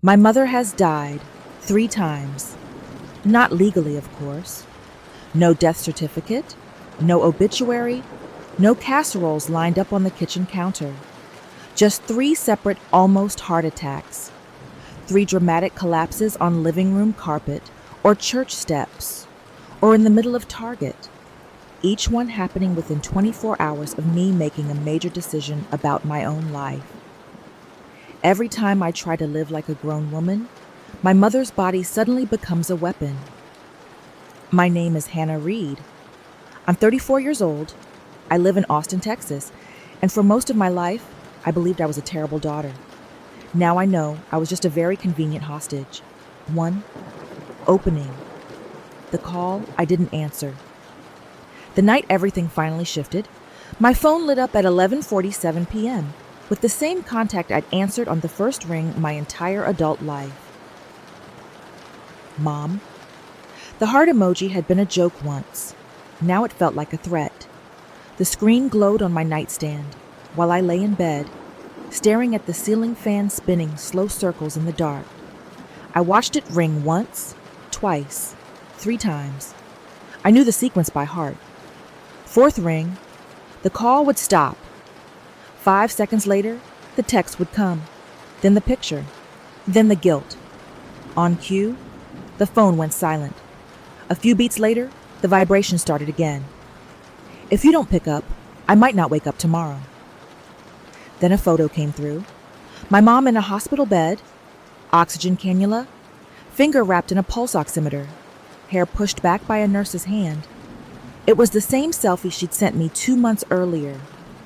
My mother has died 3 times. Not legally, of course. No death certificate, no obituary, no casseroles lined up on the kitchen counter. Just 3 separate almost heart attacks. 3 dramatic collapses on living room carpet or church steps or in the middle of Target. Each one happening within 24 hours of me making a major decision about my own life. Every time I try to live like a grown woman, my mother's body suddenly becomes a weapon. My name is Hannah Reed. I'm 34 years old. I live in Austin, Texas, and for most of my life, I believed I was a terrible daughter. Now I know I was just a very convenient hostage. One opening. The call I didn't answer. The night everything finally shifted, my phone lit up at 11:47 p.m. with the same contact I'd answered on the first ring my entire adult life. Mom. The heart emoji had been a joke once. Now it felt like a threat. The screen glowed on my nightstand while I lay in bed, staring at the ceiling fan spinning slow circles in the dark. I watched it ring once, twice, 3 times. I knew the sequence by heart. 4th ring, the call would stop. 5 seconds later, the text would come, then the picture, then the guilt. On cue, the phone went silent. A few beats later, the vibration started again. If you don't pick up, I might not wake up tomorrow. Then a photo came through. My mom in a hospital bed, oxygen cannula, finger wrapped in a pulse oximeter, hair pushed back by a nurse's hand. It was the same selfie she'd sent me 2 months earlier,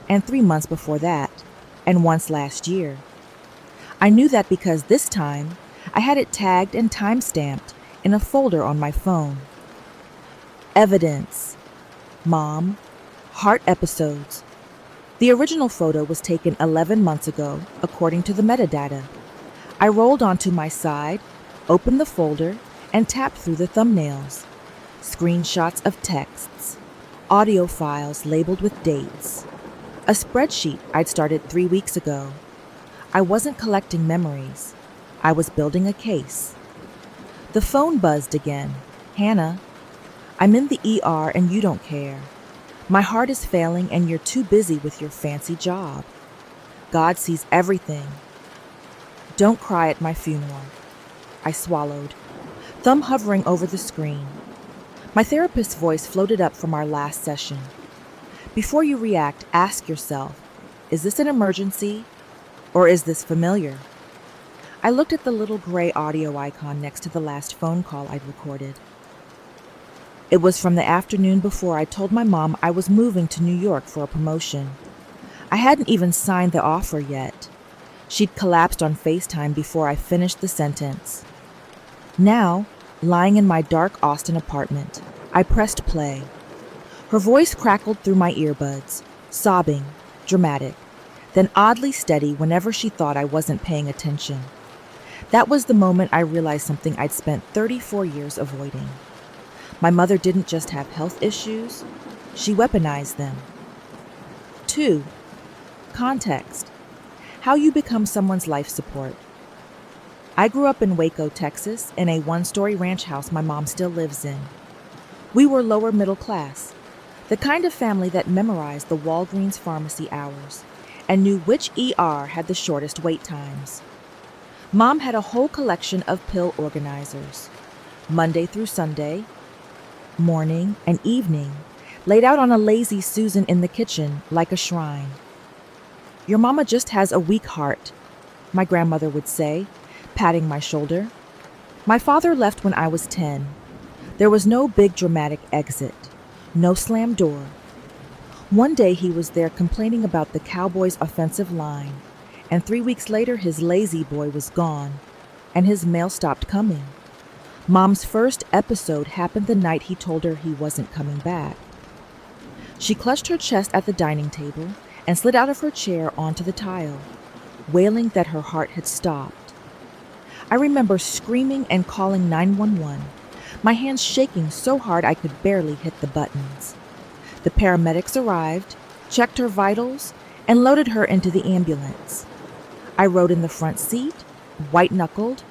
and 3 months before that, and once last year. I knew that because this time, I had it tagged and time-stamped in a folder on my phone. Evidence. Mom. Heart episodes. The original photo was taken 11 months ago, according to the metadata. I rolled onto my side, opened the folder, and tapped through the thumbnails. Screenshots of texts, audio files labeled with dates. A spreadsheet I'd started 3 weeks ago. I wasn't collecting memories. I was building a case. The phone buzzed again. Hannah, I'm in the ER and you don't care. My heart is failing and you're too busy with your fancy job. God sees everything. Don't cry at my funeral. I swallowed, thumb hovering over the screen. My therapist's voice floated up from our last session. Before you react, ask yourself, is this an emergency or is this familiar? I looked at the little gray audio icon next to the last phone call I'd recorded. It was from the afternoon before I told my mom I was moving to New York for a promotion. I hadn't even signed the offer yet. She'd collapsed on FaceTime before I finished the sentence. Now, lying in my dark Austin apartment, I pressed play. Her voice crackled through my earbuds, sobbing, dramatic, then oddly steady whenever she thought I wasn't paying attention. That was the moment I realized something I'd spent 34 years avoiding. My mother didn't just have health issues, she weaponized them. 2. Context. How you become someone's life support. I grew up in Waco, Texas, in a 1-story ranch house my mom still lives in. We were lower middle class, the kind of family that memorized the Walgreens pharmacy hours and knew which ER had the shortest wait times. Mom had a whole collection of pill organizers, Monday through Sunday, morning and evening, laid out on a lazy Susan in the kitchen like a shrine. Your mama just has a weak heart, my grandmother would say, patting my shoulder. My father left when I was 10. There was no big dramatic exit, no slam door. One day he was there complaining about the Cowboys' offensive line, and 3 weeks later his lazy boy was gone, and his mail stopped coming. Mom's first episode happened the night he told her he wasn't coming back. She clutched her chest at the dining table and slid out of her chair onto the tile, wailing that her heart had stopped. I remember screaming and calling 911, my hands shaking so hard I could barely hit the buttons. The paramedics arrived, checked her vitals, and loaded her into the ambulance. I rode in the front seat, white-knuckled,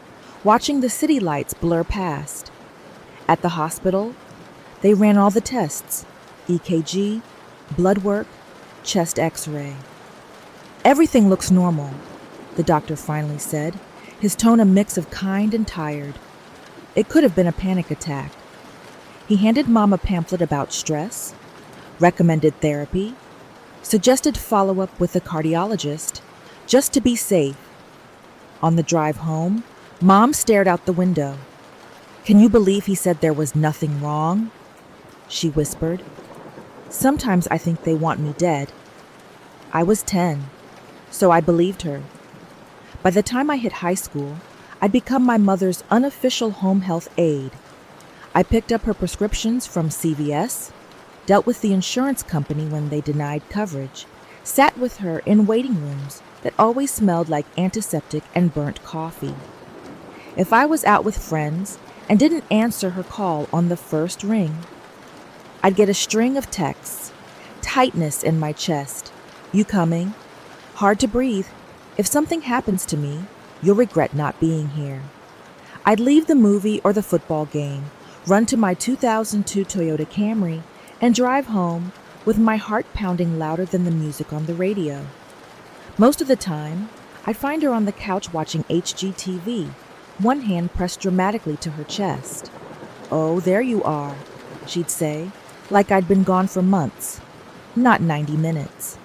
watching the city lights blur past. At the hospital, they ran all the tests: EKG, blood work, chest x-ray. "Everything looks normal," the doctor finally said, his tone a mix of kind and tired. It could have been a panic attack. He handed Mom a pamphlet about stress, recommended therapy, suggested follow-up with a cardiologist, just to be safe. On the drive home, Mom stared out the window. "Can you believe he said there was nothing wrong?" she whispered. "Sometimes I think they want me dead." I was 10, so I believed her. By the time I hit high school, I'd become my mother's unofficial home health aide. I picked up her prescriptions from CVS, dealt with the insurance company when they denied coverage, sat with her in waiting rooms that always smelled like antiseptic and burnt coffee. If I was out with friends and didn't answer her call on the first ring, I'd get a string of texts, tightness in my chest. "You coming? Hard to breathe. If something happens to me, you'll regret not being here." I'd leave the movie or the football game, run to my 2002 Toyota Camry, and drive home with my heart pounding louder than the music on the radio. Most of the time, I'd find her on the couch watching HGTV, one hand pressed dramatically to her chest. "Oh, there you are," she'd say, like I'd been gone for months, not 90 minutes.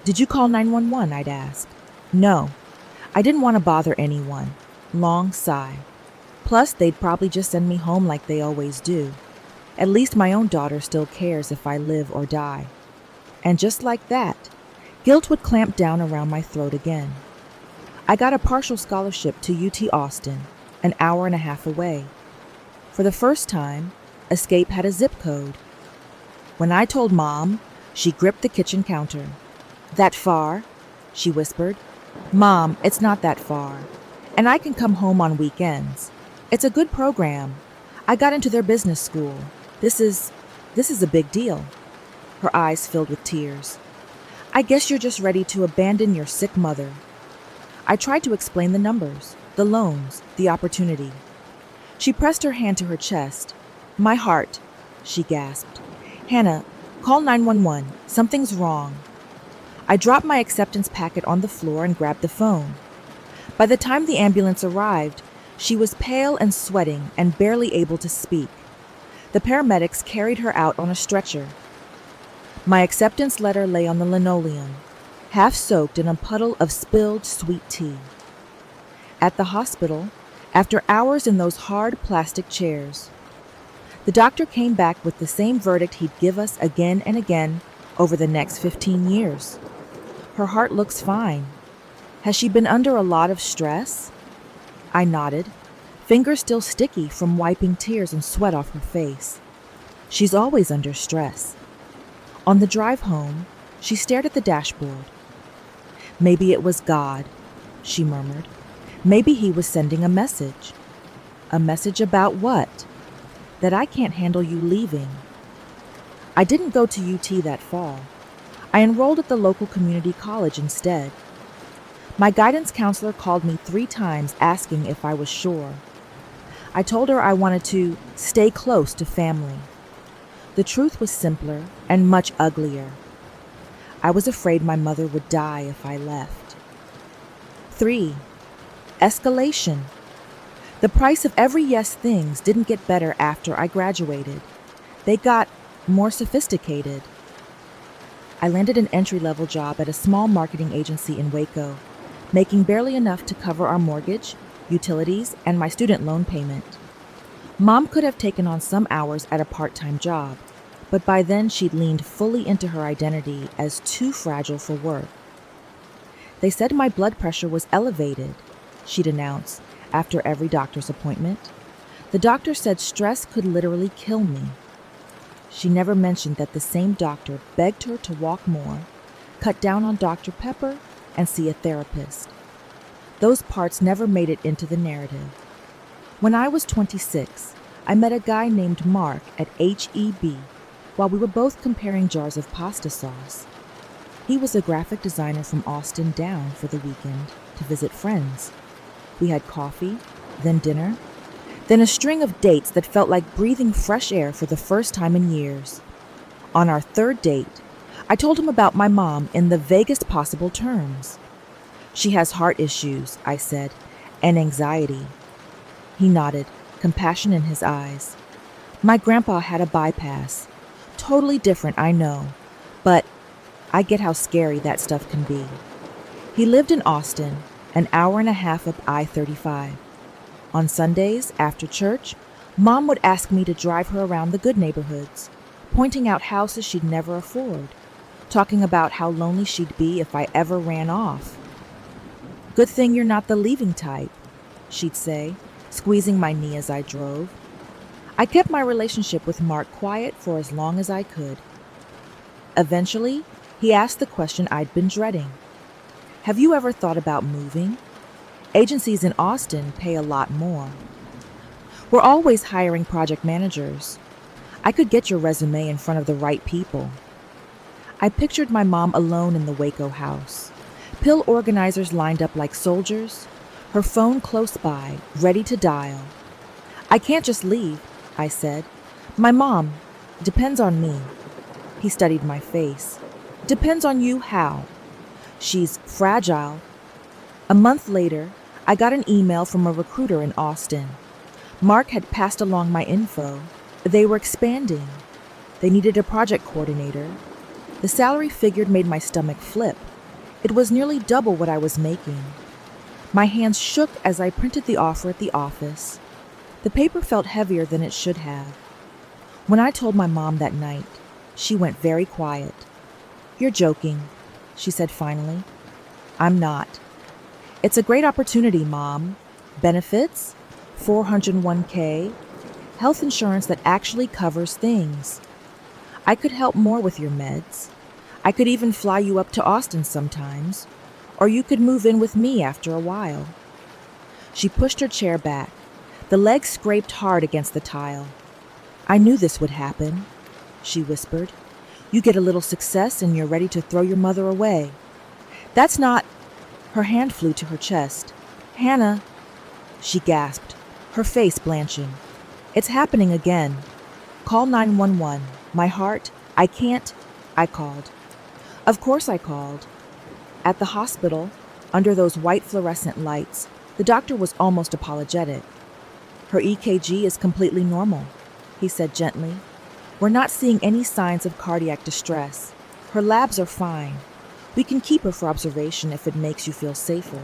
"Did you call 911?" I'd ask. "No, I didn't want to bother anyone." Long sigh. Plus, they'd probably just send me home like they always do. At least my own daughter still cares if I live or die. And just like that, guilt would clamp down around my throat again. I got a partial scholarship to UT Austin, an hour and a half away. For the first time, Escape had a zip code. When I told Mom, she gripped the kitchen counter. "That far?" she whispered. "Mom, it's not that far. And I can come home on weekends. It's a good program. I got into their business school. This is a big deal." Her eyes filled with tears. "I guess you're just ready to abandon your sick mother." I tried to explain the numbers, the loans, the opportunity. She pressed her hand to her chest. "My heart," she gasped. "Hannah, call 911. Something's wrong." I dropped my acceptance packet on the floor and grabbed the phone. By the time the ambulance arrived, she was pale and sweating and barely able to speak. The paramedics carried her out on a stretcher. My acceptance letter lay on the linoleum, half soaked in a puddle of spilled sweet tea. At the hospital, after hours in those hard plastic chairs, the doctor came back with the same verdict he'd give us again and again over the next 15 years. "Her heart looks fine. Has she been under a lot of stress?" I nodded, fingers still sticky from wiping tears and sweat off her face. "She's always under stress." On the drive home, she stared at the dashboard. "Maybe it was God," she murmured. "Maybe he was sending a message." "A message about what?" "That I can't handle you leaving." I didn't go to UT that fall. I enrolled at the local community college instead. My guidance counselor called me 3 times asking if I was sure. I told her I wanted to stay close to family. The truth was simpler and much uglier. I was afraid my mother would die if I left. 3. Escalation. The price of every yes things didn't get better after I graduated. They got more sophisticated. I landed an entry-level job at a small marketing agency in Waco, making barely enough to cover our mortgage, utilities, and my student loan payment. Mom could have taken on some hours at a part-time job, but by then she'd leaned fully into her identity as too fragile for work. "They said my blood pressure was elevated," she'd announce after every doctor's appointment. "The doctor said stress could literally kill me." She never mentioned that the same doctor begged her to walk more, cut down on Dr. Pepper, and see a therapist. Those parts never made it into the narrative. When I was 26, I met a guy named Mark at HEB while we were both comparing jars of pasta sauce. He was a graphic designer from Austin down for the weekend to visit friends. We had coffee, then dinner, then a string of dates that felt like breathing fresh air for the first time in years. On our third date, I told him about my mom in the vaguest possible terms. She has heart issues, I said, and anxiety. He nodded, compassion in his eyes. My grandpa had a bypass. Totally different, I know, but I get how scary that stuff can be. He lived in Austin, an hour and a half up I-35. On Sundays, after church, Mom would ask me to drive her around the good neighborhoods, pointing out houses she'd never afford, talking about how lonely she'd be if I ever ran off. "Good thing you're not the leaving type," she'd say, squeezing my knee as I drove. I kept my relationship with Mark quiet for as long as I could. Eventually, he asked the question I'd been dreading. "Have you ever thought about moving? Agencies in Austin pay a lot more. We're always hiring project managers. I could get your resume in front of the right people." I pictured my mom alone in the Waco house, pill organizers lined up like soldiers, her phone close by, ready to dial. "I can't just leave," I said. "My mom depends on me." He studied my face. "Depends on you how?" "She's fragile." A month later, I got an email from a recruiter in Austin. Mark had passed along my info. They were expanding. They needed a project coordinator. The salary figure made my stomach flip. It was nearly double what I was making. My hands shook as I printed the offer at the office. The paper felt heavier than it should have. When I told my mom that night, she went very quiet. "You're joking," she said finally. "I'm not. It's a great opportunity, Mom. Benefits, 401k, health insurance that actually covers things. I could help more with your meds. I could even fly you up to Austin sometimes, or you could move in with me after a while." She pushed her chair back. The leg scraped hard against the tile. "I knew this would happen," she whispered. "You get a little success and you're ready to throw your mother away. That's not—" Her hand flew to her chest. "Hannah," she gasped, her face blanching. "It's happening again. Call 911. My heart, I can't—" I called. Of course I called. At the hospital, under those white fluorescent lights, the doctor was almost apologetic. "Her EKG is completely normal," he said gently. "We're not seeing any signs of cardiac distress. Her labs are fine. We can keep her for observation if it makes you feel safer.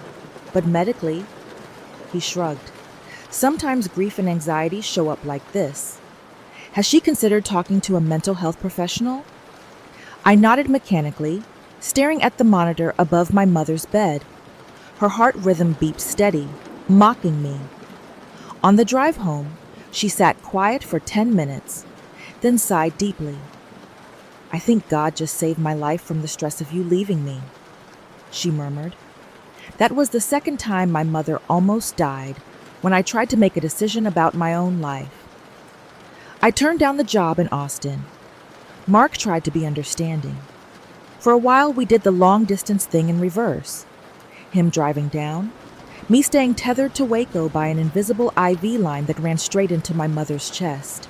But medically," he shrugged, "sometimes grief and anxiety show up like this. Has she considered talking to a mental health professional?" I nodded mechanically, staring at the monitor above my mother's bed. Her heart rhythm beeped steady, mocking me. On the drive home, she sat quiet for 10 minutes, then sighed deeply. "I think God just saved my life from the stress of you leaving me," she murmured. That was the second time my mother almost died when I tried to make a decision about my own life. I turned down the job in Austin. Mark tried to be understanding. For a while, we did the long-distance thing in reverse. Him driving down, me staying tethered to Waco by an invisible IV line that ran straight into my mother's chest.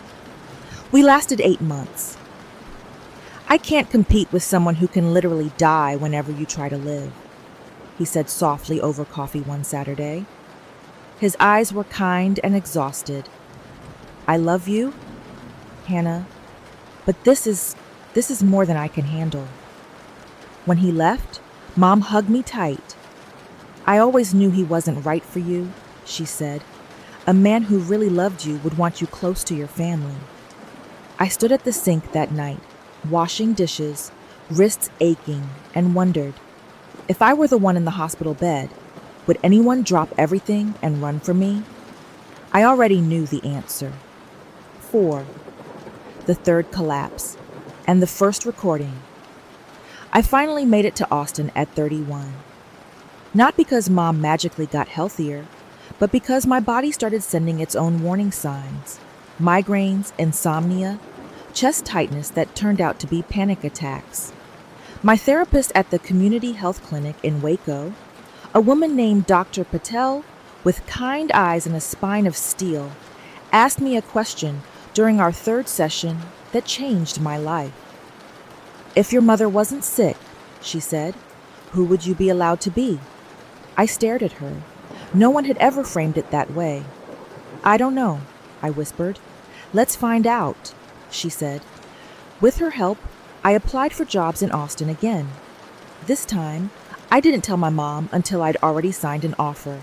We lasted 8 months. "I can't compete with someone who can literally die whenever you try to live," he said softly over coffee one Saturday. His eyes were kind and exhausted. "I love you, Hannah, but this is more than I can handle." When he left, Mom hugged me tight. "I always knew he wasn't right for you," she said. "A man who really loved you would want you close to your family." I stood at the sink that night, washing dishes, wrists aching, and wondered, if I were the one in the hospital bed, would anyone drop everything and run for me? I already knew the answer. 4. The third collapse, and the first recording. I finally made it to Austin at 31. Not because Mom magically got healthier, but because my body started sending its own warning signs. Migraines, insomnia, chest tightness that turned out to be panic attacks. My therapist at the community health clinic in Waco, a woman named Dr. Patel, with kind eyes and a spine of steel, asked me a question during our third session that changed my life. "If your mother wasn't sick," she said, "who would you be allowed to be?" I stared at her. No one had ever framed it that way. "I don't know," I whispered. "Let's find out," she said. With her help, I applied for jobs in Austin again. This time, I didn't tell my mom until I'd already signed an offer.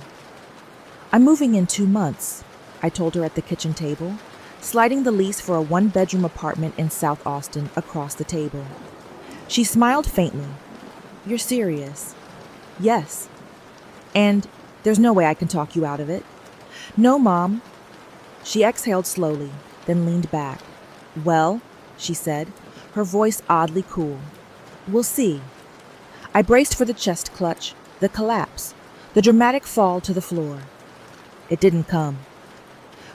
"I'm moving in 2 months," I told her at the kitchen table, sliding the lease for a 1-bedroom apartment in South Austin across the table. She smiled faintly. "You're serious?" "Yes." "And there's no way I can talk you out of it?" "No, Mom." She exhaled slowly, then leaned back. "Well," she said, her voice oddly cool, "we'll see." I braced for the chest clutch, the collapse, the dramatic fall to the floor. It didn't come.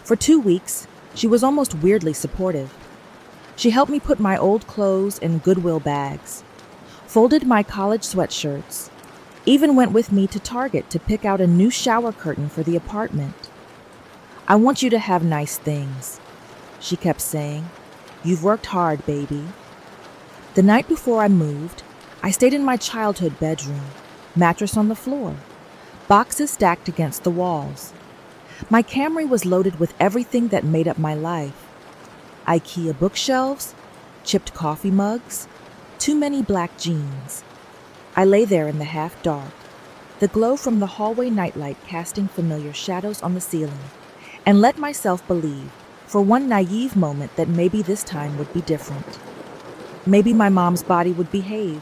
For 2 weeks, she was almost weirdly supportive. She helped me put my old clothes in Goodwill bags, folded my college sweatshirts, even went with me to Target to pick out a new shower curtain for the apartment. "I want you to have nice things," she kept saying. "You've worked hard, baby." The night before I moved, I stayed in my childhood bedroom, mattress on the floor, boxes stacked against the walls. My Camry was loaded with everything that made up my life. IKEA bookshelves, chipped coffee mugs, too many black jeans. I lay there in the half-dark, the glow from the hallway nightlight casting familiar shadows on the ceiling, and let myself believe, for one naive moment, that maybe this time would be different. Maybe my mom's body would behave.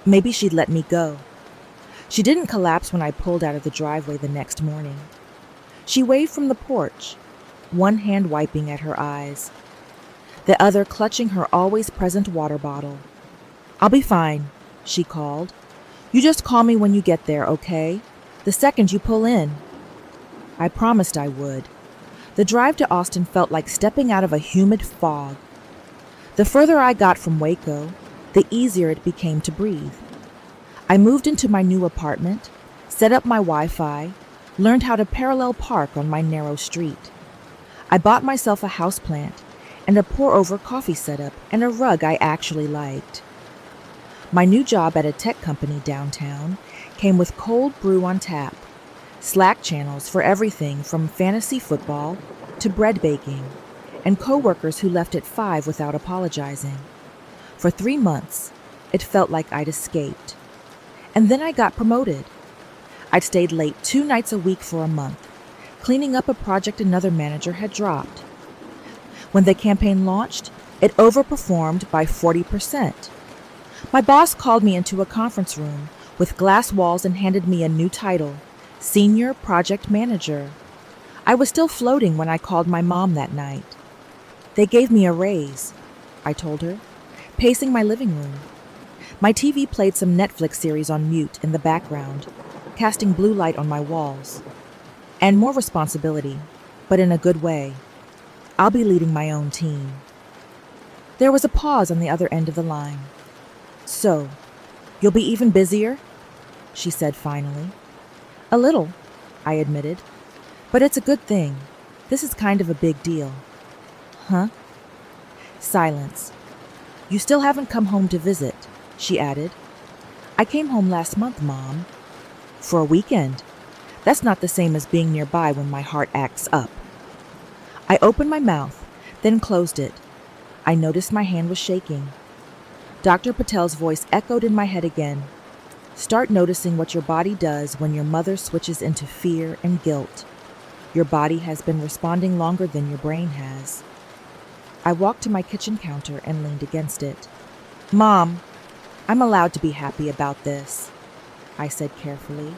Maybe she'd let me go. She didn't collapse when I pulled out of the driveway the next morning. She waved from the porch, one hand wiping at her eyes, the other clutching her always present water bottle. "I'll be fine," she called. "You just call me when you get there, okay? The second you pull in." I promised I would. The drive to Austin felt like stepping out of a humid fog. The further I got from Waco, the easier it became to breathe. I moved into my new apartment, set up my Wi-Fi, learned how to parallel park on my narrow street. I bought myself a houseplant and a pour-over coffee setup and a rug I actually liked. My new job at a tech company downtown came with cold brew on tap, Slack channels for everything from fantasy football to bread baking, and coworkers who left at 5 without apologizing. For 3 months, it felt like I'd escaped. And then I got promoted. I'd stayed late 2 nights a week for a month, cleaning up a project another manager had dropped. When the campaign launched, it overperformed by 40%. My boss called me into a conference room with glass walls and handed me a new title, Senior Project Manager. I was still floating when I called my mom that night. "They gave me a raise," I told her, pacing my living room. My TV played some Netflix series on mute in the background, casting blue light on my walls. "And more responsibility, but in a good way. I'll be leading my own team." There was a pause on the other end of the line. "So, you'll be even busier?" she said finally. "A little," I admitted. "But it's a good thing. This is kind of a big deal." "Huh?" Silence. "You still haven't come home to visit," she added. "I came home last month, Mom. For a weekend. That's not the same as being nearby when my heart acts up." I opened my mouth, then closed it. I noticed my hand was shaking. Dr. Patel's voice echoed in my head again. "Start noticing what your body does when your mother switches into fear and guilt. Your body has been responding longer than your brain has." I walked to my kitchen counter and leaned against it. "Mom, I'm allowed to be happy about this," I said carefully.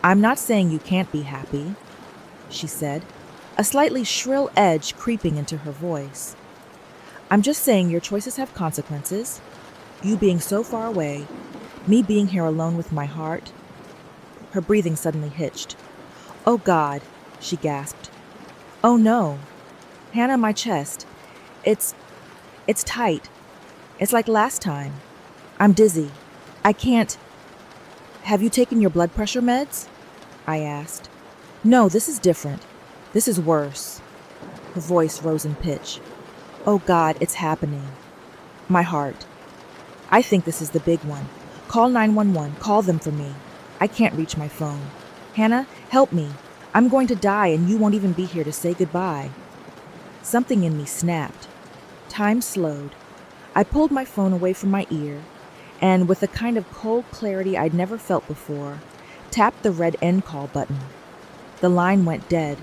"I'm not saying you can't be happy," she said, a slightly shrill edge creeping into her voice. "I'm just saying your choices have consequences. You being so far away, me being here alone with my heart." Her breathing suddenly hitched. "Oh God," she gasped. "Oh no. Hannah, my chest. It's tight. It's like last time. I'm dizzy. I can't." "Have you taken your blood pressure meds?" I asked. No, this is different. This is worse. Her voice rose in pitch. Oh God, it's happening. My heart. I think this is the big one. Call 911. Call them for me. I can't reach my phone. Hannah, help me. I'm going to die and you won't even be here to say goodbye. Something in me snapped. Time slowed. I pulled my phone away from my ear and, with a kind of cold clarity I'd never felt before, tapped the red end call button. The line went dead.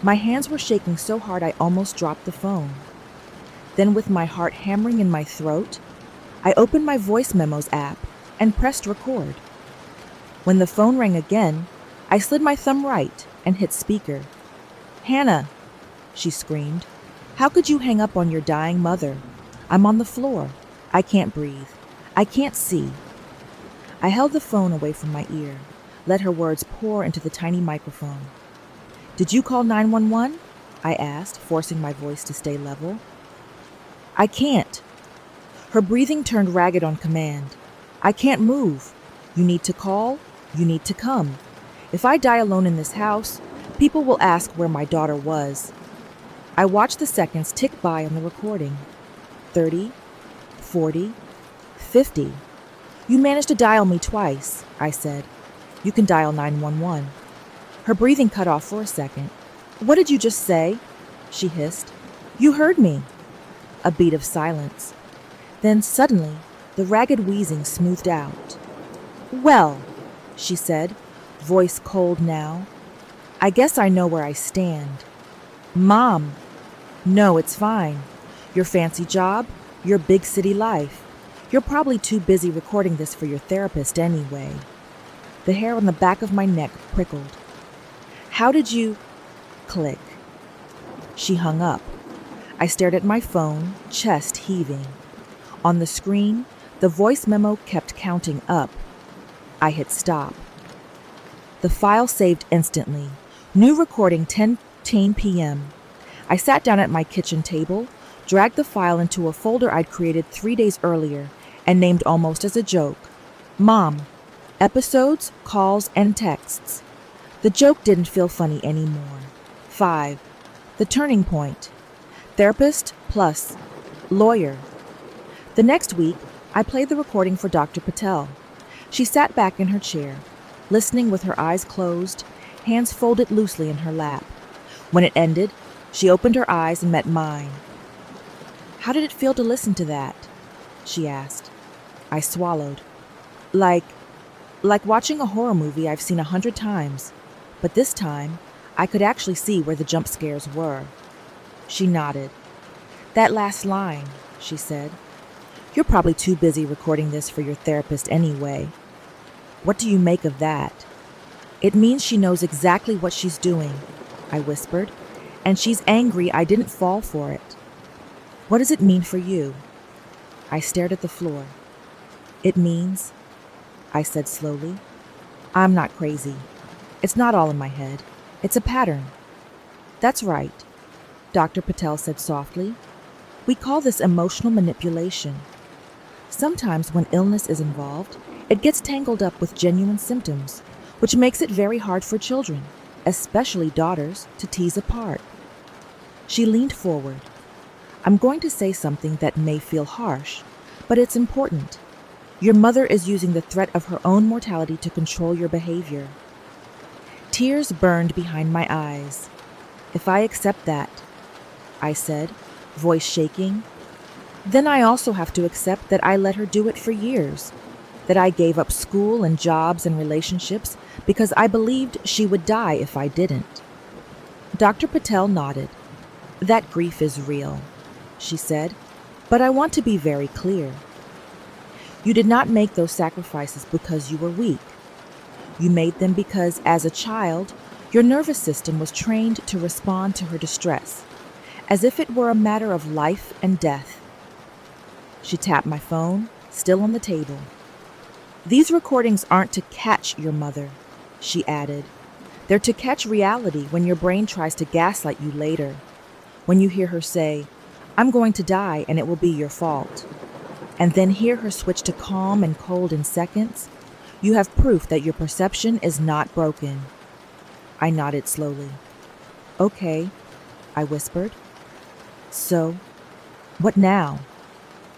My hands were shaking so hard I almost dropped the phone. Then, with my heart hammering in my throat, I opened my voice memos app and pressed record. When the phone rang again, I slid my thumb right and hit speaker. Hannah, she screamed, how could you hang up on your dying mother? I'm on the floor. I can't breathe. I can't see. I held the phone away from my ear, let her words pour into the tiny microphone. Did you call 911? I asked, forcing my voice to stay level. I can't. Her breathing turned ragged on command. I can't move. You need to call. You need to come. If I die alone in this house, people will ask where my daughter was. I watched the seconds tick by on the recording. 30, 40, 50. You managed to dial me twice, I said. You can dial 911. Her breathing cut off for a second. What did you just say? She hissed. You heard me. A beat of silence. Then suddenly, the ragged wheezing smoothed out. Well, she said, voice cold now. I guess I know where I stand. Mom. No, it's fine. Your fancy job, your big city life. You're probably too busy recording this for your therapist anyway. The hair on the back of my neck prickled. How did you... Click. She hung up. I stared at my phone, chest heaving. On the screen, the voice memo kept counting up. I hit stop. The file saved instantly. New recording 10:10 p.m. I sat down at my kitchen table, dragged the file into a folder I'd created 3 days earlier, and named almost as a joke, Mom, episodes, calls, and texts. The joke didn't feel funny anymore. 5. The turning point. Therapist plus lawyer. The next week, I played the recording for Dr. Patel. She sat back in her chair, listening with her eyes closed, hands folded loosely in her lap. When it ended, she opened her eyes and met mine. How did it feel to listen to that? She asked. I swallowed. Like watching a horror movie I've seen 100 times, but this time, I could actually see where the jump scares were. She nodded. That last line, she said. You're probably too busy recording this for your therapist anyway. What do you make of that? It means she knows exactly what she's doing, I whispered, and she's angry I didn't fall for it. What does it mean for you? I stared at the floor. It means, I said slowly, I'm not crazy. It's not all in my head. It's a pattern. That's right, Dr. Patel said softly. We call this emotional manipulation. Sometimes when illness is involved, it gets tangled up with genuine symptoms, which makes it very hard for children, especially daughters, to tease apart. She leaned forward. I'm going to say something that may feel harsh, but it's important. Your mother is using the threat of her own mortality to control your behavior. Tears burned behind my eyes. If I accept that, I said, voice shaking, then I also have to accept that I let her do it for years, that I gave up school and jobs and relationships because I believed she would die if I didn't. Dr. Patel nodded. That grief is real, she said, but I want to be very clear. You did not make those sacrifices because you were weak. You made them because, as a child, your nervous system was trained to respond to her distress, as if it were a matter of life and death. She tapped my phone, still on the table. These recordings aren't to catch your mother, she added. They're to catch reality when your brain tries to gaslight you later. When you hear her say, I'm going to die and it will be your fault, and then hear her switch to calm and cold in seconds, you have proof that your perception is not broken. I nodded slowly. Okay, I whispered. So, what now?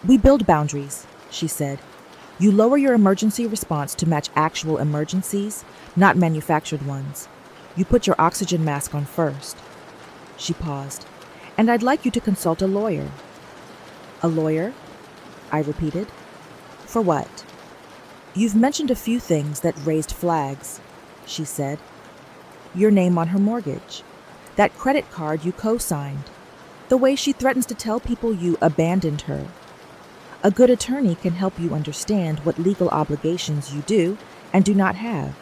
We build boundaries, she said. You lower your emergency response to match actual emergencies, not manufactured ones. You put your oxygen mask on first. She paused. And I'd like you to consult a lawyer. A lawyer? I repeated. For what? You've mentioned a few things that raised flags, she said. Your name on her mortgage. That credit card you co-signed. The way she threatens to tell people you abandoned her. A good attorney can help you understand what legal obligations you do and do not have,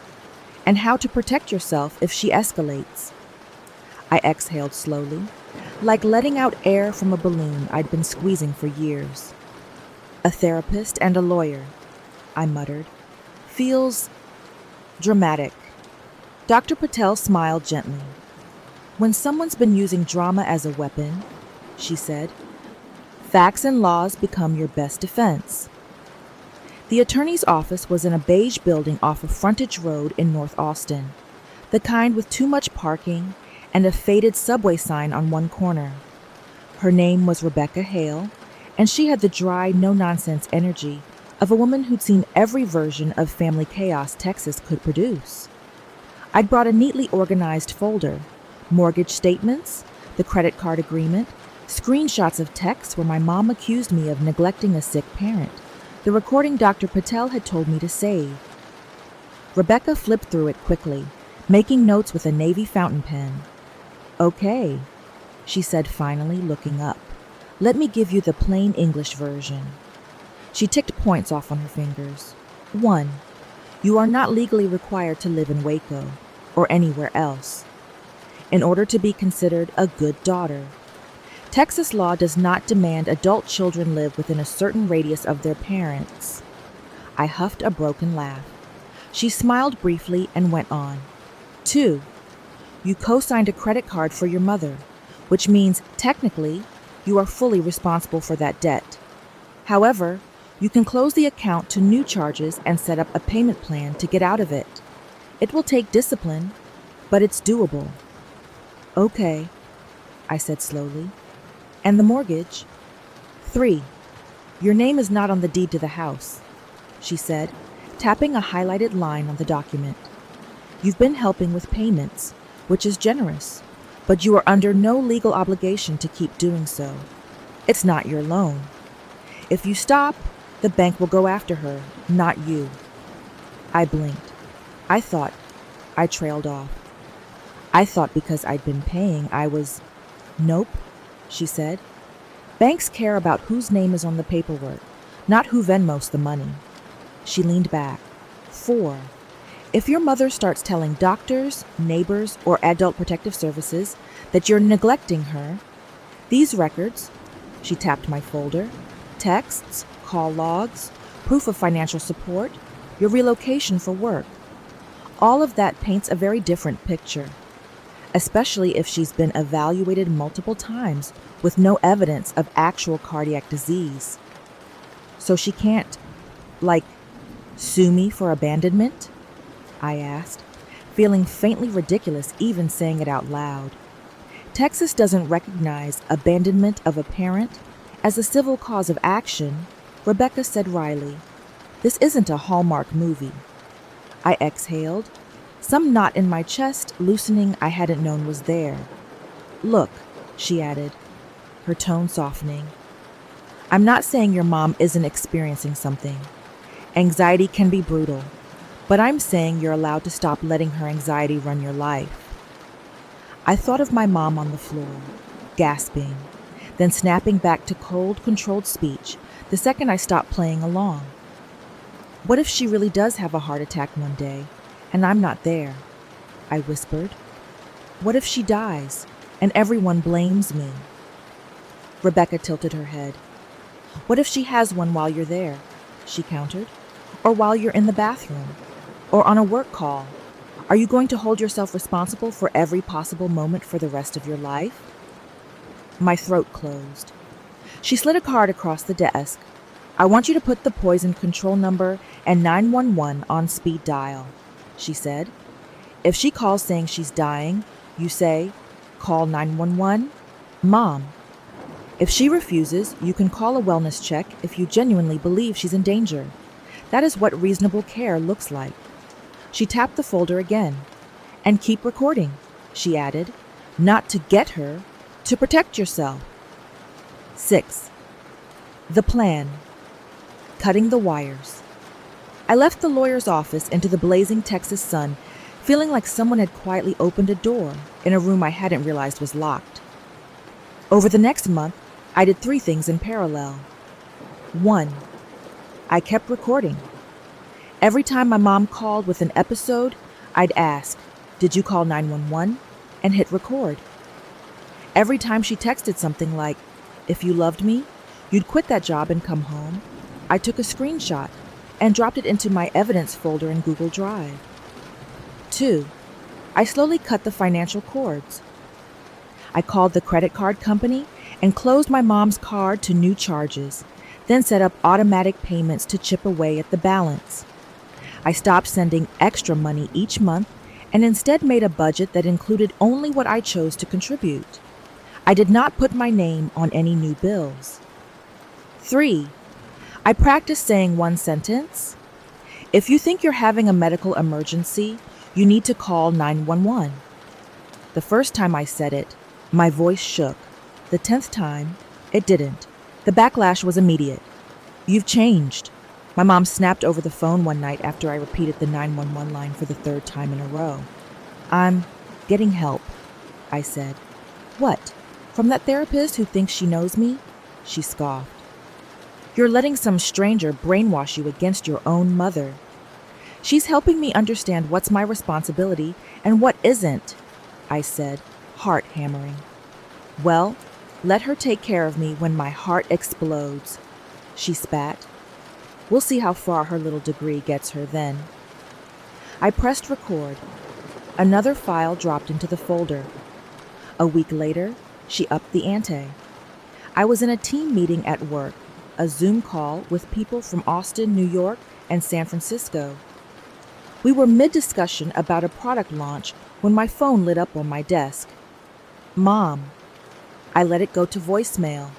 and how to protect yourself if she escalates. I exhaled slowly, like letting out air from a balloon I'd been squeezing for years. A therapist and a lawyer, I muttered. Feels dramatic. Dr. Patel smiled gently. When someone's been using drama as a weapon, she said, facts and laws become your best defense. The attorney's office was in a beige building off of Frontage Road in North Austin, the kind with too much parking and a faded subway sign on one corner. Her name was Rebecca Hale, and she had the dry, no-nonsense energy of a woman who'd seen every version of family chaos Texas could produce. I'd brought a neatly organized folder, mortgage statements, the credit card agreement, screenshots of texts where my mom accused me of neglecting a sick parent, the recording Dr. Patel had told me to save. Rebecca flipped through it quickly, making notes with a navy fountain pen. Okay, she said finally, looking up. Let me give you the plain English version. She ticked points off on her fingers. 1. You are not legally required to live in Waco or anywhere else in order to be considered a good daughter. Texas law does not demand adult children live within a certain radius of their parents. I huffed a broken laugh. She smiled briefly and went on. 2. You co-signed a credit card for your mother, which means technically you are fully responsible for that debt. However, you can close the account to new charges and set up a payment plan to get out of it. It will take discipline, but it's doable. Okay, I said slowly. And the mortgage? 3. Your name is not on the deed to the house, she said, tapping a highlighted line on the document. You've been helping with payments, which is generous, but you are under no legal obligation to keep doing so. It's not your loan. If you stop, the bank will go after her, not you. I blinked. I trailed off. I thought because I'd been paying, I was... Nope, she said. Banks care about whose name is on the paperwork, not who Venmos the money. She leaned back. 4. If your mother starts telling doctors, neighbors, or adult protective services that you're neglecting her, these records, she tapped my folder, texts, call logs, proof of financial support, your relocation for work, all of that paints a very different picture, especially if she's been evaluated multiple times with no evidence of actual cardiac disease. So she can't, sue me for abandonment? I asked, feeling faintly ridiculous even saying it out loud. Texas doesn't recognize abandonment of a parent as a civil cause of action, Rebecca said wryly. This isn't a Hallmark movie. I exhaled, some knot in my chest loosening I hadn't known was there. Look, she added, her tone softening. I'm not saying your mom isn't experiencing something. Anxiety can be brutal, but I'm saying you're allowed to stop letting her anxiety run your life. I thought of my mom on the floor, gasping, then snapping back to cold, controlled speech the second I stopped playing along. What if she really does have a heart attack one day, and I'm not there? I whispered. What if she dies, and everyone blames me? Rebecca tilted her head. What if she has one while you're there? She countered. Or while you're in the bathroom? Or on a work call? Are you going to hold yourself responsible for every possible moment for the rest of your life? My throat closed. She slid a card across the desk. I want you to put the poison control number and 911 on speed dial, she said. If she calls saying she's dying, you say, call 911, Mom. If she refuses, you can call a wellness check if you genuinely believe she's in danger. That is what reasonable care looks like. She tapped the folder again. And keep recording, she added. Not to get her, to protect yourself. 6. The plan. Cutting the wires. I left the lawyer's office into the blazing Texas sun, feeling like someone had quietly opened a door in a room I hadn't realized was locked. Over the next month, I did 3 things in parallel. 1. I kept recording. Every time my mom called with an episode, I'd ask, "Did you call 911?" and hit record. Every time she texted something like, "If you loved me, you'd quit that job and come home," I took a screenshot and dropped it into my evidence folder in Google Drive. 2. I slowly cut the financial cords. I called the credit card company and closed my mom's card to new charges, then set up automatic payments to chip away at the balance. I stopped sending extra money each month and instead made a budget that included only what I chose to contribute. I did not put my name on any new bills. 3. I practiced saying one sentence. If you think you're having a medical emergency, you need to call 911. The first time I said it, my voice shook. The 10th time, it didn't. The backlash was immediate. "You've changed." My mom snapped over the phone one night after I repeated the 911 line for the 3rd time in a row. "I'm getting help," I said. "What? From that therapist who thinks she knows me?" She scoffed. "You're letting some stranger brainwash you against your own mother. She's helping me understand what's my responsibility and what isn't," I said, heart hammering. "Well, let her take care of me when my heart explodes," she spat. "We'll see how far her little degree gets her then." I pressed record. Another file dropped into the folder. A week later, she upped the ante. I was in a team meeting at work, a Zoom call with people from Austin, New York, and San Francisco. We were mid-discussion about a product launch when my phone lit up on my desk. "Mom." I let it go to voicemail.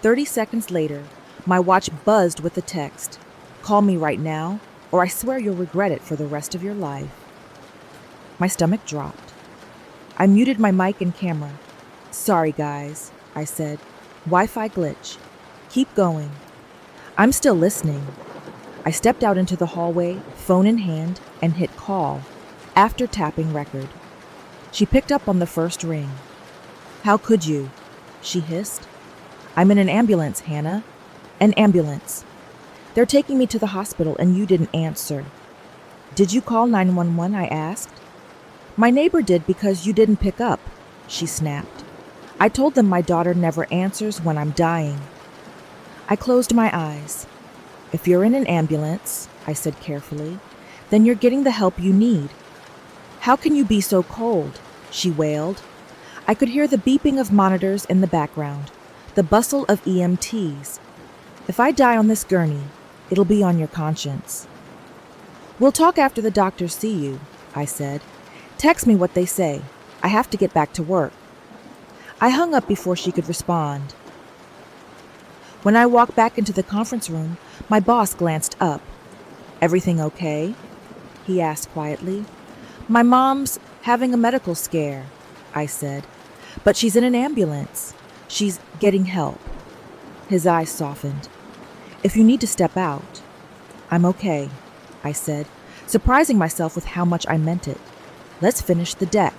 30 seconds later, my watch buzzed with the text, "Call me right now, or I swear you'll regret it for the rest of your life." My stomach dropped. I muted my mic and camera. "Sorry, guys," I said. "Wi-Fi glitch. Keep going." "I'm still listening." I stepped out into the hallway, phone in hand, and hit call, after tapping record. She picked up on the first ring. "How could you?" she hissed. "I'm in an ambulance, Hannah. An ambulance. They're taking me to the hospital and you didn't answer." "Did you call 911?" I asked. "My neighbor did because you didn't pick up," she snapped. "I told them my daughter never answers when I'm dying." I closed my eyes. "If you're in an ambulance," I said carefully, "then you're getting the help you need." "How can you be so cold?" she wailed. I could hear the beeping of monitors in the background, the bustle of EMTs. "If I die on this gurney, it'll be on your conscience." "We'll talk after the doctors see you," I said. "Text me what they say. I have to get back to work." I hung up before she could respond. When I walked back into the conference room, my boss glanced up. "Everything okay?" he asked quietly. "My mom's having a medical scare," I said. "But she's in an ambulance. She's getting help." His eyes softened. "If you need to step out." "I'm okay," I said, surprising myself with how much I meant it. "Let's finish the deck."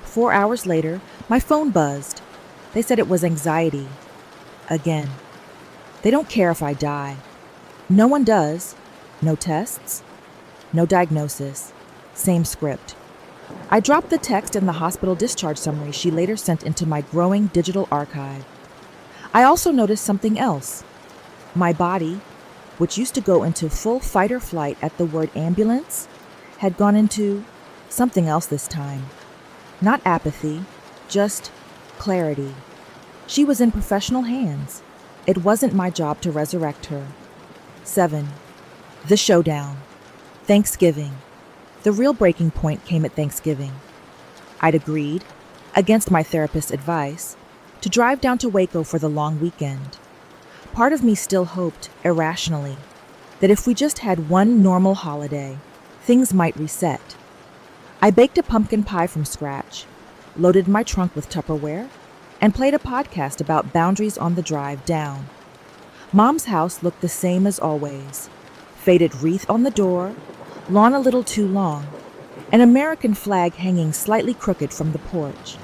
4 hours later, my phone buzzed. They said it was anxiety. Again. They don't care if I die. No one does. No tests. No diagnosis. Same script. I dropped the text in the hospital discharge summary she later sent into my growing digital archive. I also noticed something else. My body, which used to go into full fight or flight at the word ambulance, had gone into something else this time. Not apathy, just clarity. She was in professional hands. It wasn't my job to resurrect her. 7. The showdown. Thanksgiving. The real breaking point came at Thanksgiving. I'd agreed, against my therapist's advice, to drive down to Waco for the long weekend. Part of me still hoped, irrationally, that if we just had one normal holiday, things might reset. I baked a pumpkin pie from scratch, loaded my trunk with Tupperware, and played a podcast about boundaries on the drive down. Mom's house looked the same as always. Faded wreath on the door, lawn a little too long, an American flag hanging slightly crooked from the porch.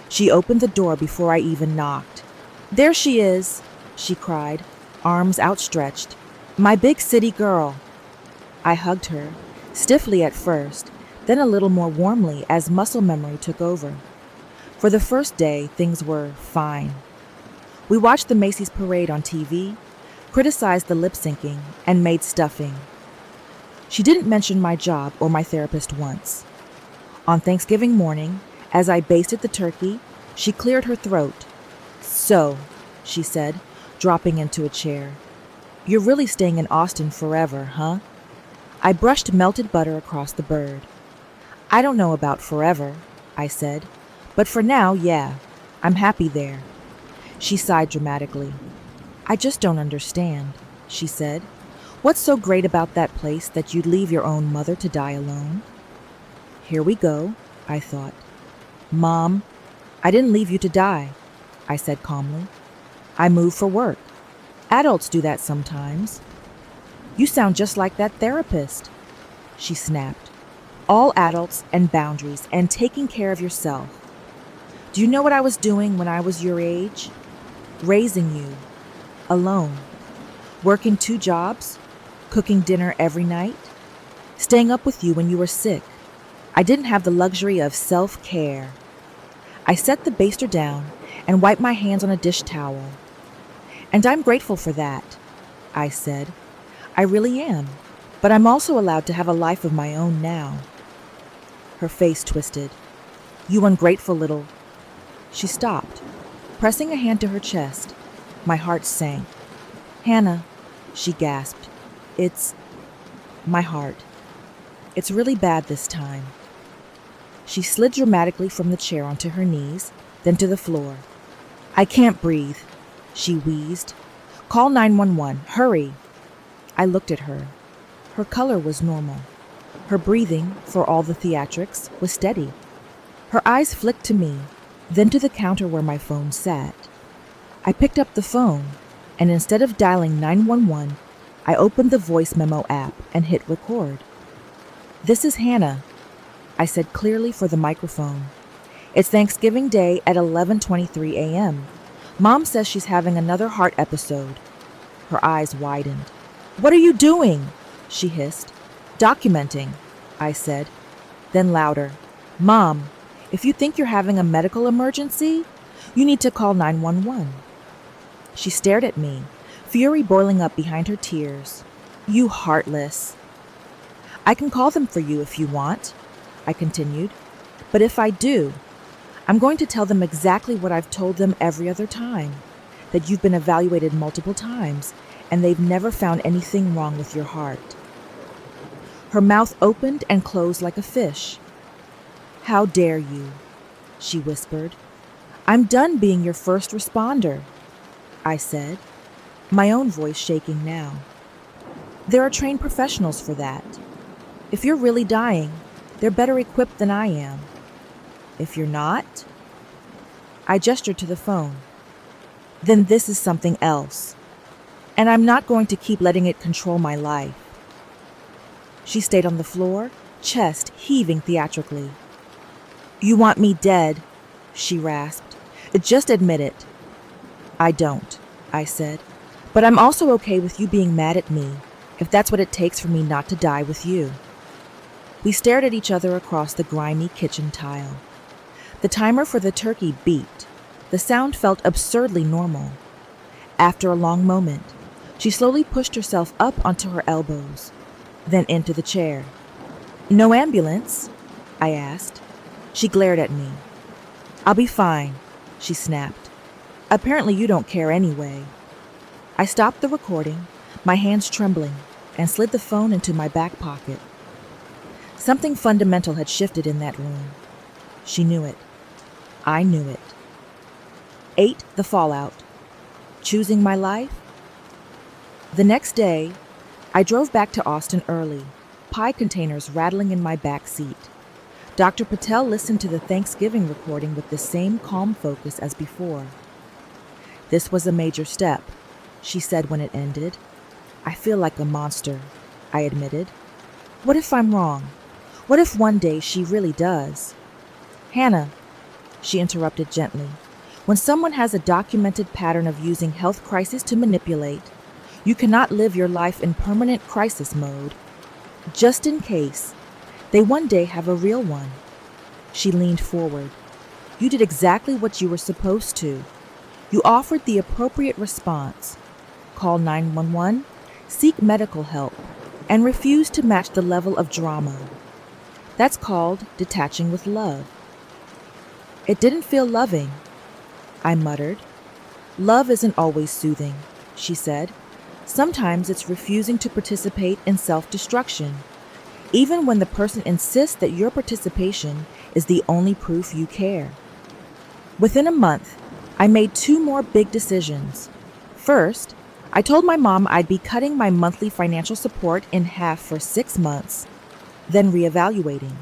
She opened the door before I even knocked. "There she is," she cried, arms outstretched. "My big city girl." I hugged her, stiffly at first, then a little more warmly as muscle memory took over. For the first day, things were fine. We watched the Macy's parade on TV, criticized the lip-syncing, and made stuffing. She didn't mention my job or my therapist once. On Thanksgiving morning, as I basted the turkey, she cleared her throat. "So," she said, dropping into a chair, "you're really staying in Austin forever, huh?" I brushed melted butter across the bird. "I don't know about forever," I said, "but for now, yeah, I'm happy there." She sighed dramatically. "I just don't understand," she said. "What's so great about that place that you'd leave your own mother to die alone?" Here we go, I thought. "Mom, I didn't leave you to die," I said calmly. "I moved for work. Adults do that sometimes." "You sound just like that therapist," she snapped. "All adults and boundaries and taking care of yourself. Do you know what I was doing when I was your age? Raising you. Alone. Working 2 jobs. Cooking dinner every night. Staying up with you when you were sick. I didn't have the luxury of self-care." I set the baster down and wiped my hands on a dish towel. "And I'm grateful for that," I said. "I really am, but I'm also allowed to have a life of my own now." Her face twisted. "You ungrateful little—" She stopped, pressing a hand to her chest. My heart sank. "Hannah," she gasped. It's my heart. It's really bad this time." She slid dramatically from the chair onto her knees, then to the floor. "I can't breathe," she wheezed. "Call 911. Hurry." I looked at her. Her color was normal. Her breathing, for all the theatrics, was steady. Her eyes flicked to me, then to the counter where my phone sat. I picked up the phone, and instead of dialing 911, I opened the voice memo app and hit record. "This is Hannah," I said clearly for the microphone. "It's Thanksgiving Day at 11:23 a.m. Mom says she's having another heart episode." Her eyes widened. "What are you doing?" she hissed. "Documenting," I said. Then louder. "Mom, if you think you're having a medical emergency, you need to call 911. She stared at me, fury boiling up behind her tears. "You heartless." "I can call them for you if you want," I continued. "But if I do, I'm going to tell them exactly what I've told them every other time, that you've been evaluated multiple times and they've never found anything wrong with your heart." Her mouth opened and closed like a fish. "How dare you?" she whispered. "I'm done being your first responder," I said, my own voice shaking now. "There are trained professionals for that. If you're really dying, they're better equipped than I am. If you're not," I gestured to the phone, "then this is something else. And I'm not going to keep letting it control my life." She stayed on the floor, chest heaving theatrically. "You want me dead," she rasped. "Just admit it." "I don't," I said. "But I'm also okay with you being mad at me, if that's what it takes for me not to die with you." We stared at each other across the grimy kitchen tile. The timer for the turkey beeped. The sound felt absurdly normal. After a long moment, she slowly pushed herself up onto her elbows, then into the chair. "No ambulance?" I asked. She glared at me. "I'll be fine," she snapped. "Apparently you don't care anyway." I stopped the recording, my hands trembling, and slid the phone into my back pocket. Something fundamental had shifted in that room. She knew it. I knew it. 8. The fallout. Choosing my life? The next day, I drove back to Austin early, pie containers rattling in my back seat. Dr. Patel listened to the Thanksgiving recording with the same calm focus as before. "This was a major step," she said when it ended. "I feel like a monster," I admitted. "What if I'm wrong? What if one day she really does?" "Hannah," she interrupted gently, "when someone has a documented pattern of using health crisis to manipulate, you cannot live your life in permanent crisis mode. Just in case they one day have a real one." She leaned forward. "You did exactly what you were supposed to. You offered the appropriate response. Call 911, seek medical help, and refuse to match the level of drama. That's called detaching with love." "It didn't feel loving," I muttered. "Love isn't always soothing," she said. "Sometimes it's refusing to participate in self-destruction, even when the person insists that your participation is the only proof you care." Within a month, I made 2 more big decisions. First, I told my mom I'd be cutting my monthly financial support in half for 6 months, then reevaluating.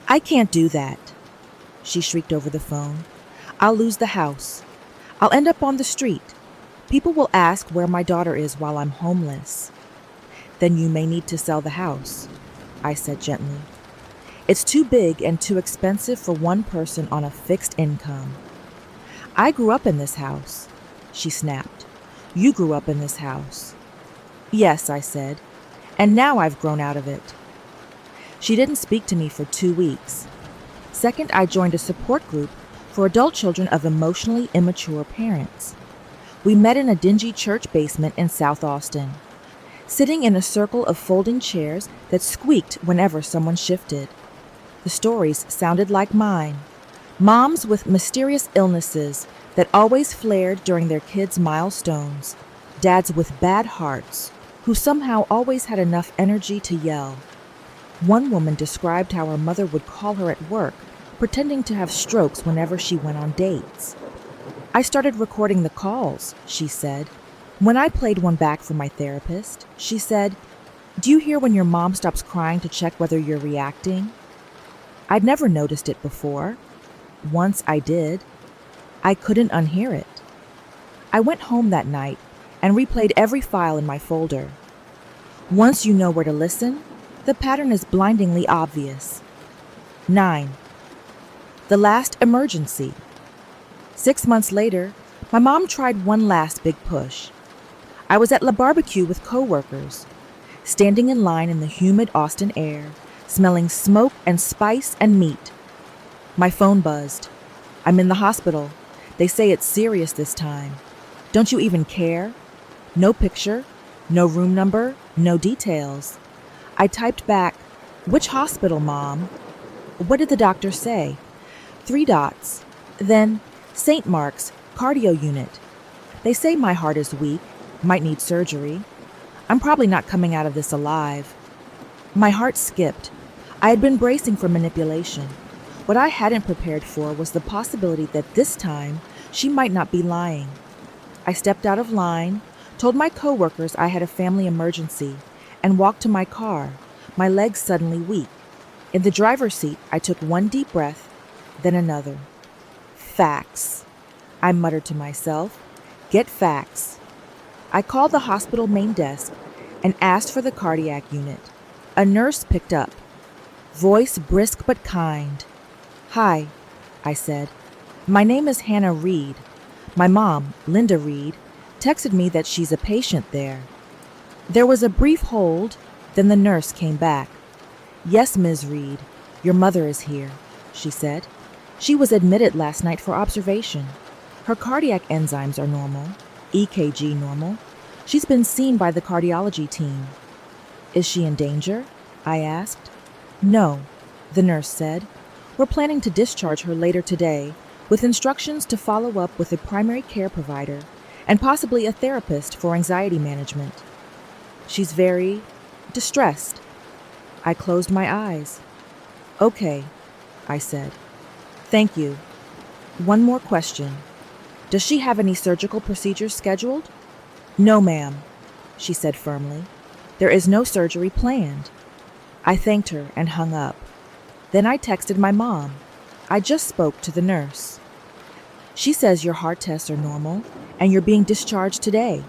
"I can't do that," she shrieked over the phone. "I'll lose the house. I'll end up on the street. People will ask where my daughter is while I'm homeless." "Then you may need to sell the house," I said gently. "It's too big and too expensive for one person on a fixed income." "I grew up in this house," she snapped. "You grew up in this house." "Yes," I said, "and now I've grown out of it." She didn't speak to me for 2 weeks. Second, I joined a support group for adult children of emotionally immature parents. We met in a dingy church basement in South Austin, sitting in a circle of folding chairs that squeaked whenever someone shifted. The stories sounded like mine. Moms with mysterious illnesses that always flared during their kids' milestones. Dads with bad hearts who somehow always had enough energy to yell. One woman described how her mother would call her at work, pretending to have strokes whenever she went on dates. "I started recording the calls," she said. When I played one back for my therapist, she said, "Do you hear when your mom stops crying to check whether you're reacting?" I'd never noticed it before. Once I did. I couldn't unhear it. I went home that night and replayed every file in my folder. Once you know where to listen, the pattern is blindingly obvious. 9. The last emergency. 6 months later, my mom tried one last big push. I was at La Barbecue with coworkers, standing in line in the humid Austin air, smelling smoke and spice and meat. My phone buzzed. "I'm in the hospital. They say it's serious this time. Don't you even care?" No picture, no room number, no details. I typed back, "Which hospital, Mom?" "What did the doctor say?" 3 dots. Then, "St. Mark's, cardio unit. They say my heart is weak, might need surgery. I'm probably not coming out of this alive." My heart skipped. I had been bracing for manipulation. What I hadn't prepared for was the possibility that this time she might not be lying. I stepped out of line, told my coworkers I had a family emergency, and walked to my car, my legs suddenly weak. In the driver's seat, I took one deep breath, then another. "Facts," I muttered to myself. "Get facts." I called the hospital main desk and asked for the cardiac unit. A nurse picked up, voice brisk but kind. "Hi," I said. "My name is Hannah Reed. My mom, Linda Reed, texted me that she's a patient there." There was a brief hold, then the nurse came back. "Yes, Ms. Reed, your mother is here," she said. "She was admitted last night for observation. Her cardiac enzymes are normal, EKG normal. She's been seen by the cardiology team." "Is she in danger?" I asked. "No," the nurse said. "We're planning to discharge her later today, with instructions to follow up with a primary care provider and possibly a therapist for anxiety management. She's very distressed." I closed my eyes. Okay, I said. Thank you. One more question. Does she have any surgical procedures scheduled? No, ma'am, she said firmly. There is no surgery planned. I thanked her and hung up. Then I texted my mom. I just spoke to the nurse. She says your heart tests are normal and you're being discharged today.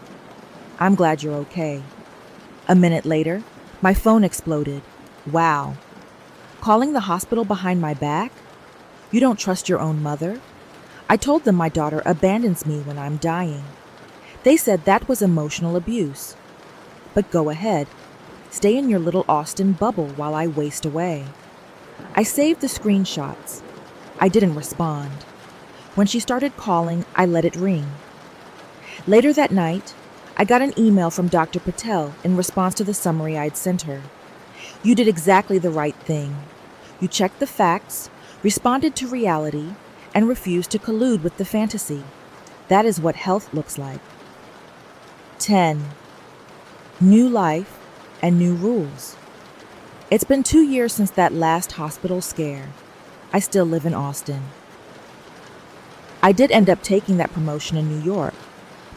I'm glad you're okay. A minute later, my phone exploded. Wow. Calling the hospital behind my back? You don't trust your own mother? I told them my daughter abandons me when I'm dying. They said that was emotional abuse. But go ahead. Stay in your little Austin bubble while I waste away. I saved the screenshots. I didn't respond. When she started calling, I let it ring. Later that night, I got an email from Dr. Patel in response to the summary I'd sent her. You did exactly the right thing. You checked the facts, responded to reality, and refused to collude with the fantasy. That is what health looks like. 10. New life and new rules. It's been 2 years since that last hospital scare. I still live in Austin. I did end up taking that promotion in New York,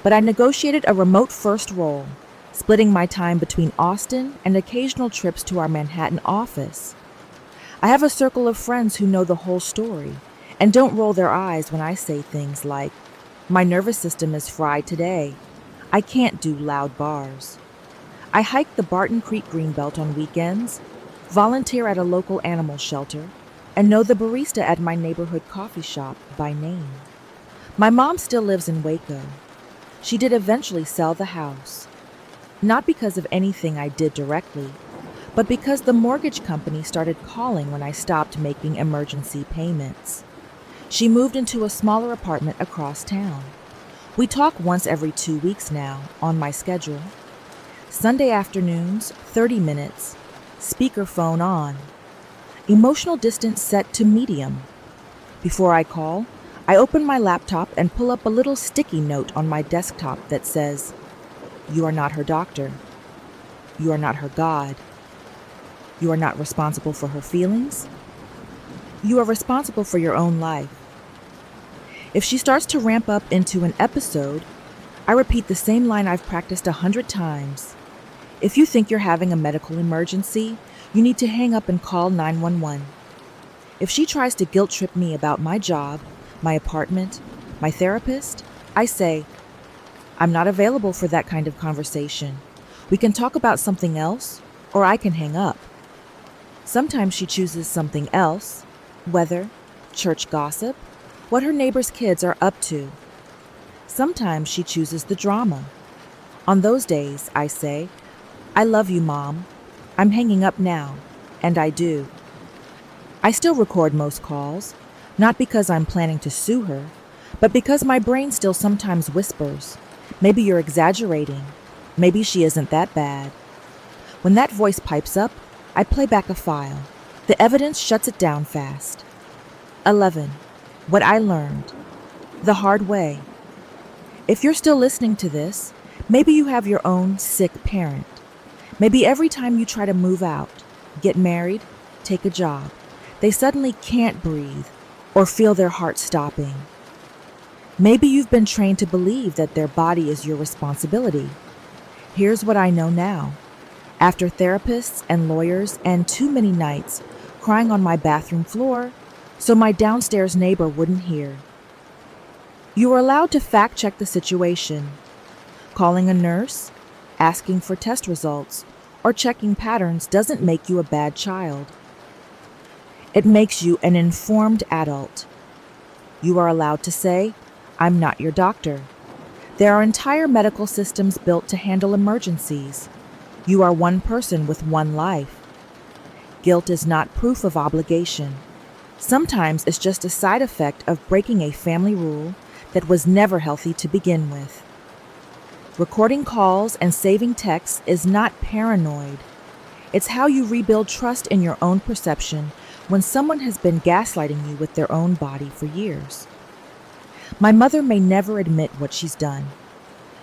but I negotiated a remote first role, splitting my time between Austin and occasional trips to our Manhattan office. I have a circle of friends who know the whole story and don't roll their eyes when I say things like, my nervous system is fried today. I can't do loud bars. I hike the Barton Creek Greenbelt on weekends, volunteer at a local animal shelter, and know the barista at my neighborhood coffee shop by name. My mom still lives in Waco. She did eventually sell the house. Not because of anything I did directly, but because the mortgage company started calling when I stopped making emergency payments. She moved into a smaller apartment across town. We talk once every 2 weeks now, on my schedule. Sunday afternoons, 30 minutes, speakerphone on. Emotional distance set to medium. Before I call, I open my laptop and pull up a little sticky note on my desktop that says, "You are not her doctor. You are not her God. You are not responsible for her feelings. You are responsible for your own life." If she starts to ramp up into an episode, I repeat the same line I've practiced 100 times. If you think you're having a medical emergency, you need to hang up and call 911. If she tries to guilt trip me about my job, my apartment, my therapist, I say, "I'm not available for that kind of conversation. We can talk about something else, or I can hang up." Sometimes she chooses something else, weather, church gossip, what her neighbor's kids are up to. Sometimes she chooses the drama. On those days, I say, "I love you, Mom. I'm hanging up now," and I do. I still record most calls, not because I'm planning to sue her, but because my brain still sometimes whispers, "Maybe you're exaggerating. Maybe she isn't that bad." When that voice pipes up, I play back a file. The evidence shuts it down fast. 11. What I learned. The hard way. If you're still listening to this, maybe you have your own sick parent. Maybe every time you try to move out, get married, take a job, they suddenly can't breathe or feel their heart stopping. Maybe you've been trained to believe that their body is your responsibility. Here's what I know now. After therapists and lawyers and too many nights crying on my bathroom floor so my downstairs neighbor wouldn't hear. You are allowed to fact-check the situation. Calling a nurse, asking for test results, or checking patterns doesn't make you a bad child. It makes you an informed adult. You are allowed to say, "I'm not your doctor." There are entire medical systems built to handle emergencies. You are one person with one life. Guilt is not proof of obligation. Sometimes it's just a side effect of breaking a family rule that was never healthy to begin with. Recording calls and saving texts is not paranoid. It's how you rebuild trust in your own perception when someone has been gaslighting you with their own body for years. My mother may never admit what she's done.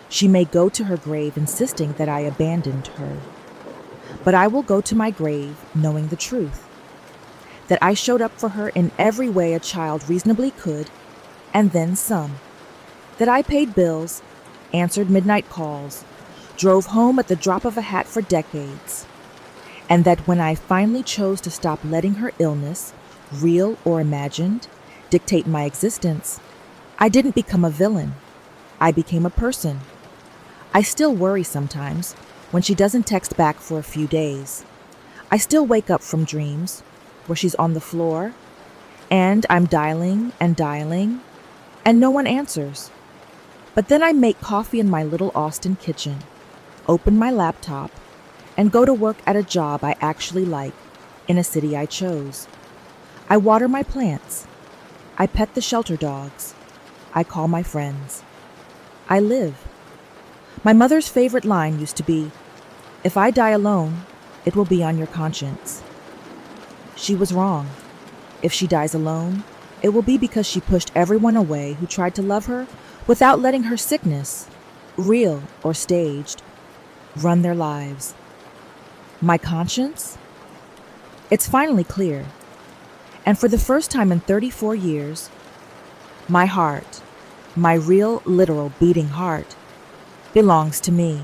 She may go to her grave insisting that I abandoned her. But I will go to my grave knowing the truth, that I showed up for her in every way a child reasonably could, and then some. That I paid bills, answered midnight calls, drove home at the drop of a hat for decades. And that when I finally chose to stop letting her illness, real or imagined, dictate my existence, I didn't become a villain. I became a person. I still worry sometimes when she doesn't text back for a few days. I still wake up from dreams where she's on the floor and I'm dialing, and no one answers. But then I make coffee in my little Austin kitchen, open my laptop, and go to work at a job I actually like in a city I chose. I water my plants. I pet the shelter dogs. I call my friends. I live. My mother's favorite line used to be, "If I die alone, it will be on your conscience." She was wrong. If she dies alone, it will be because she pushed everyone away who tried to love her without letting her sickness, real or staged, run their lives. My conscience? It's finally clear. And for the first time in 34 years, my heart, my real, literal beating heart, belongs to me.